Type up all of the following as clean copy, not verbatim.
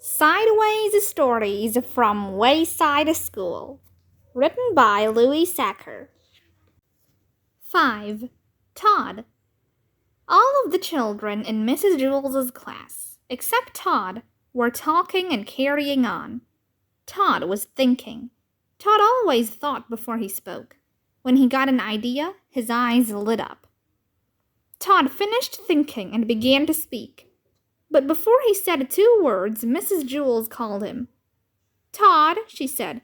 Sideways Stories from Wayside School. Written by Louis Sacker. 5. Todd. All of the children in Mrs. Jewels's class, except Todd, were talking and carrying on. Todd was thinking. Todd always thought before he spoke. When he got an idea, his eyes lit up. Todd finished thinking and began to speak. But before he said 2 words, Mrs. Jewels called him. "Todd," she said,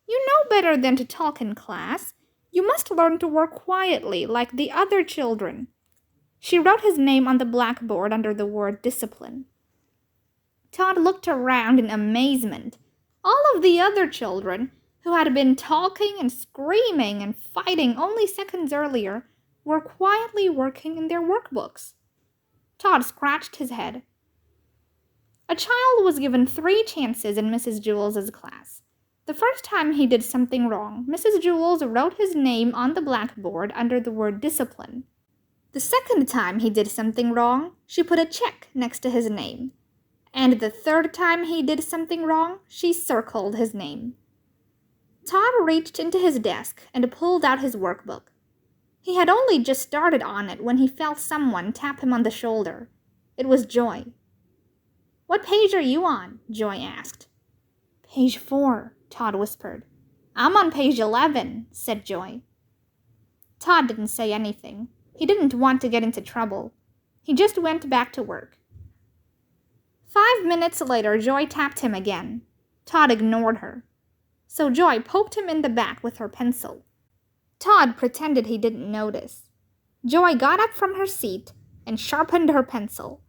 "you know better than to talk in class. You must learn to work quietly like the other children." She wrote his name on the blackboard under the word discipline. Todd looked around in amazement. All of the other children, who had been talking and screaming and fighting only seconds earlier, were quietly working in their workbooks. Todd scratched his head. A child was given 3 chances in Mrs. Jewels's class. The first time he did something wrong, Mrs. Jewels wrote his name on the blackboard under the word discipline. The second time he did something wrong, she put a check next to his name. And the third time he did something wrong, she circled his name. Todd reached into his desk and pulled out his workbook. He had only just started on it when he felt someone tap him on the shoulder. It was Joy. "What page are you on?" Joy asked. "Page 4, Todd whispered. "I'm on page 11, said Joy. Todd didn't say anything. He didn't want to get into trouble. He just went back to work. 5 minutes later, Joy tapped him again. Todd ignored her. So Joy poked him in the back with her pencil. Todd pretended he didn't notice. Joy got up from her seat and sharpened her pencil.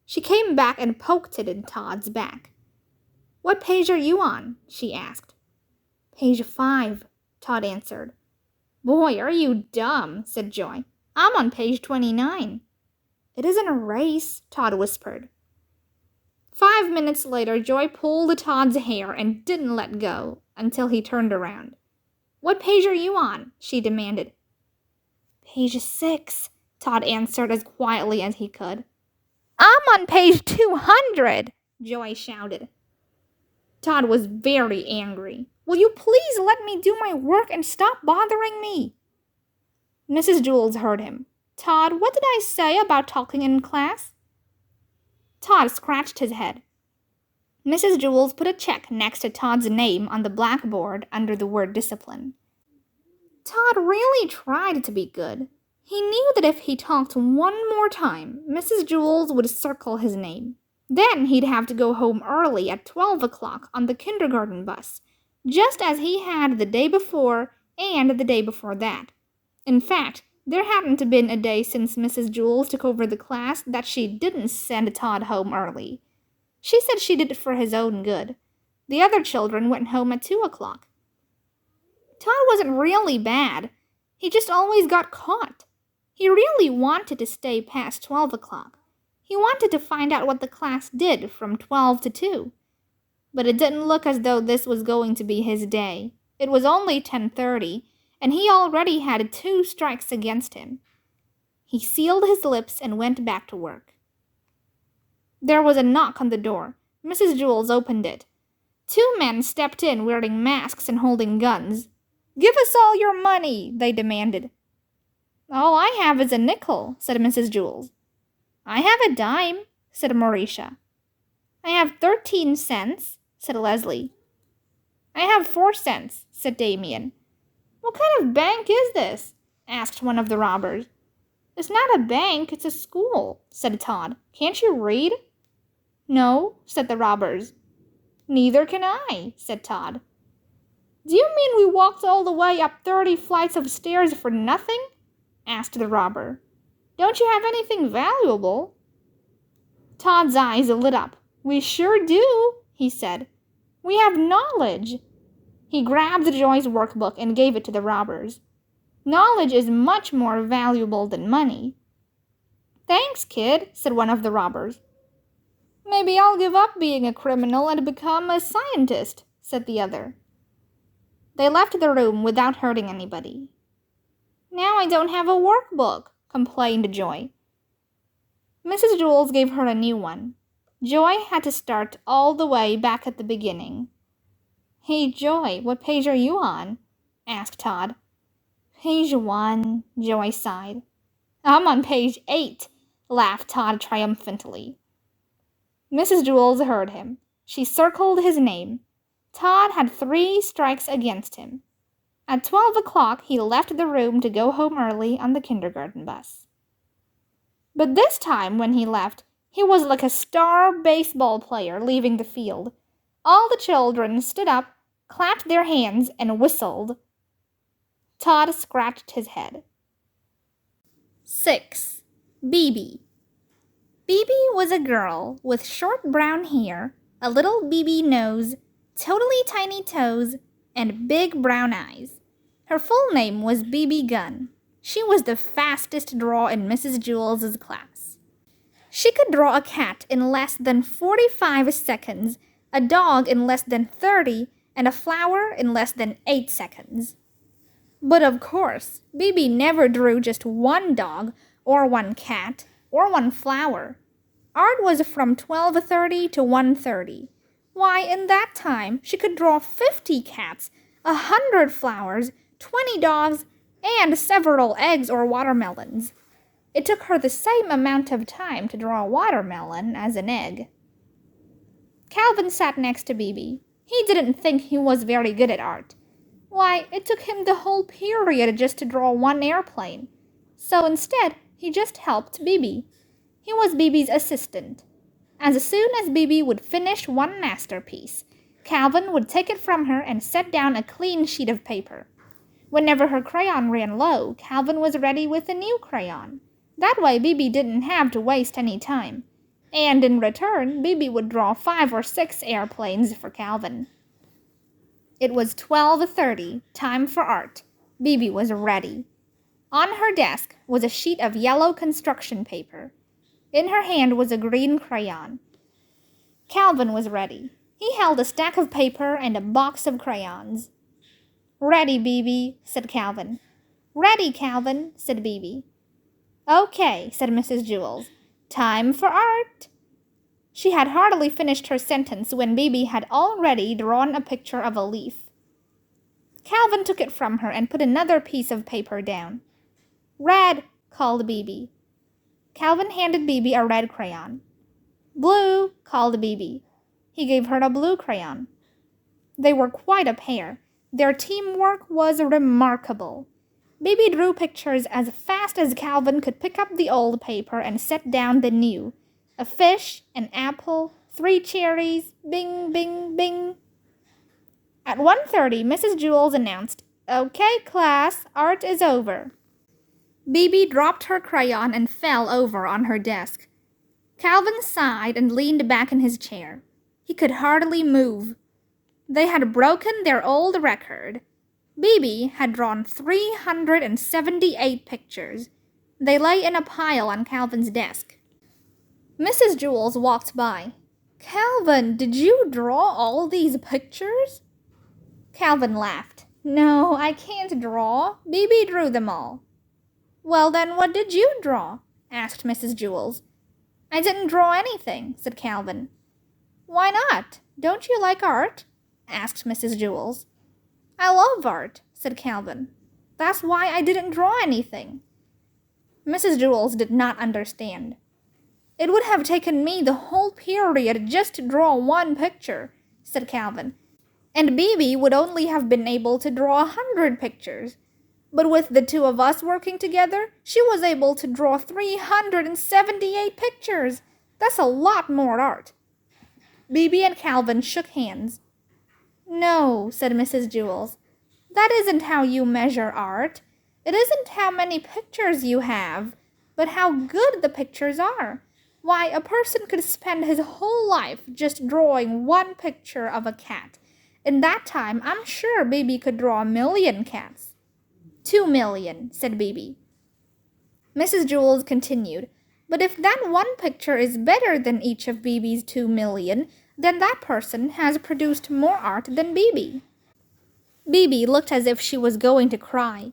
She came back and poked it in Todd's back. "What page are you on?" she asked. "Page 5, Todd answered. "Boy, are you dumb," said Joy. "I'm on page 29. "It isn't a race," Todd whispered. 5 minutes later, Joy pulled Todd's hair and didn't let go until he turned around. "What page are you on?" she demanded. "Page 6, Todd answered as quietly as he could. "I'm on page 200, Joy shouted. Todd was very angry. "Will you please let me do my work and stop bothering me?" Mrs. Jewels heard him. "Todd, what did I say about talking in class?" Todd scratched his head. Mrs. Jewels put a check next to Todd's name on the blackboard under the word discipline. Todd really tried to be good. He knew that if he talked one more time, Mrs. Jewels would circle his name. Then he'd have to go home early at 12 o'clock on the kindergarten bus, just as he had the day before and the day before that. In fact, there hadn't been a day since Mrs. Jewels took over the class that she didn't send Todd home early. She said she did it for his own good. The other children went home at 2 o'clock. Todd wasn't really bad. He just always got caught. He really wanted to stay past 12 o'clock. He wanted to find out what the class did from 12 to 2. But it didn't look as though this was going to be his day. It was only 10:30, and he already had 2 strikes against him. He sealed his lips and went back to work. There was a knock on the door. Mrs. Jewels opened it. 2 men stepped in wearing masks and holding guns. "Give us all your money," they demanded. "All I have is a nickel," said Mrs. Jewels. "I have a dime," said Mauricia. "I have 13 cents, said Leslie. "I have 4 cents, said Damien. "What kind of bank is this?" asked one of the robbers. "It's not a bank, it's a school," said Todd. "Can't you read?" "No," said the robbers. "Neither can I," said Todd. "Do you mean we walked all the way up 30 flights of stairs for nothing?" asked the robber. "Don't you have anything valuable?" Todd's eyes lit up. "We sure do," he said. "We have knowledge." He grabbed Joy's workbook and gave it to the robbers. "Knowledge is much more valuable than money." "Thanks, kid," said one of the robbers. "Maybe I'll give up being a criminal and become a scientist," said the other. They left the room without hurting anybody. "Now I don't have a workbook," complained Joy. Mrs. Jewels gave her a new one. Joy had to start all the way back at the beginning. "Hey, Joy, what page are you on?" asked Todd. "Page 1, Joy sighed. "I'm on page 8, laughed Todd triumphantly. Mrs. Jewls heard him. She circled his name. Todd had 3 strikes against him. At 12 o'clock, he left the room to go home early on the kindergarten bus. But this time, when he left, he was like a star baseball player leaving the field. All the children stood up, clapped their hands, and whistled. Todd scratched his head. 6. BB. BB was a girl with short brown hair, a little BB nose, totally tiny toes, and big brown eyes. Her full name was BB Gunn. She was the fastest drawer in Mrs. Jewls' class. She could draw a cat in less than 45 seconds, a dog in less than 30, and a flower in less than 8 seconds. But of course, BB never drew just one dog, or one cat, or one flower. Art was from 12:30 to 1:30. Why, in that time, she could draw 50 cats, 100 flowers, 20 dogs, and several eggs or watermelons. It took her the same amount of time to draw a watermelon as an egg. Calvin sat next to BB. He didn't think he was very good at art. Why, it took him the whole period just to draw one airplane. So instead, he just helped BB. He was BB's assistant. As soon as BB would finish one masterpiece, Calvin would take it from her and set down a clean sheet of paper. Whenever her crayon ran low, Calvin was ready with a new crayon. That way, BB didn't have to waste any time. And in return, BB would draw 5 or 6 airplanes for Calvin. It was 12:30, time for art. BB was ready. On her desk was a sheet of yellow construction paper. In her hand was a green crayon. Calvin was ready. He held a stack of paper and a box of crayons. "Ready, BB," said Calvin. "Ready, Calvin," said BB. "Okay," said Mrs. Jewls. "Time for art." She had hardly finished her sentence when BB had already drawn a picture of a leaf. Calvin took it from her and put another piece of paper down. "Red," called BB. Calvin handed BB a red crayon. "Blue," called BB. He gave her a blue crayon. They were quite a pair. Their teamwork was remarkable. BB drew pictures as fast as Calvin could pick up the old paper and set down the new. A fish, an apple, 3 cherries, bing, bing, bing. At 1:30, Mrs. Jewls announced, "Okay, class, art is over." BB dropped her crayon and fell over on her desk. Calvin sighed and leaned back in his chair. He could hardly move. They had broken their old record. BB had drawn 378 pictures. They lay in a pile on Calvin's desk. Mrs. Jewls walked by. "Calvin, did you draw all these pictures?" Calvin laughed. "No, I can't draw. BB drew them all." "Well, then what did you draw?" asked Mrs. Jewls. "I didn't draw anything," said Calvin. "Why not? Don't you like art?" asked Mrs. Jewls. "I love art," said Calvin. "That's why I didn't draw anything." Mrs. Jewls did not understand. "It would have taken me the whole period just to draw one picture," said Calvin, "and BB would only have been able to draw 100 pictures. But with the 2 of us working together, she was able to draw 378 pictures. That's a lot more art." BB and Calvin shook hands. "No," said Mrs. Jewls. "That isn't how you measure art. It isn't how many pictures you have, but how good the pictures are. Why, a person could spend his whole life just drawing one picture of a cat. In that time, I'm sure BB could draw 1,000,000 cats." 2,000,000, said BB. Mrs. Jewls continued, "But if that one picture is better than each of BB's 2,000,000, then that person has produced more art than BB." BB looked as if she was going to cry.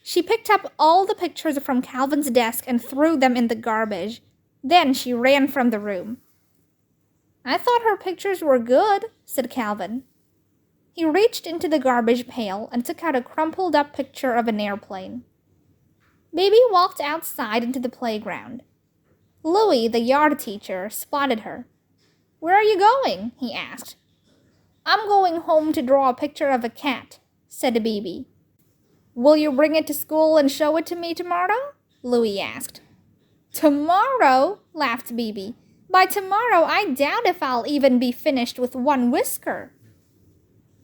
She picked up all the pictures from Calvin's desk and threw them in the garbage. Then she ran from the room. I thought her pictures were good, said Calvin. He reached into the garbage pail and took out a crumpled up picture of an airplane. Baby walked outside into the playground. Louis, the yard teacher, spotted her. Where are you going? He asked. I'm going home to draw a picture of a cat, said Bibi. Will you bring it to school and show it to me tomorrow? Louis asked. Tomorrow? Laughed Bibi. By tomorrow, I doubt if I'll even be finished with one whisker.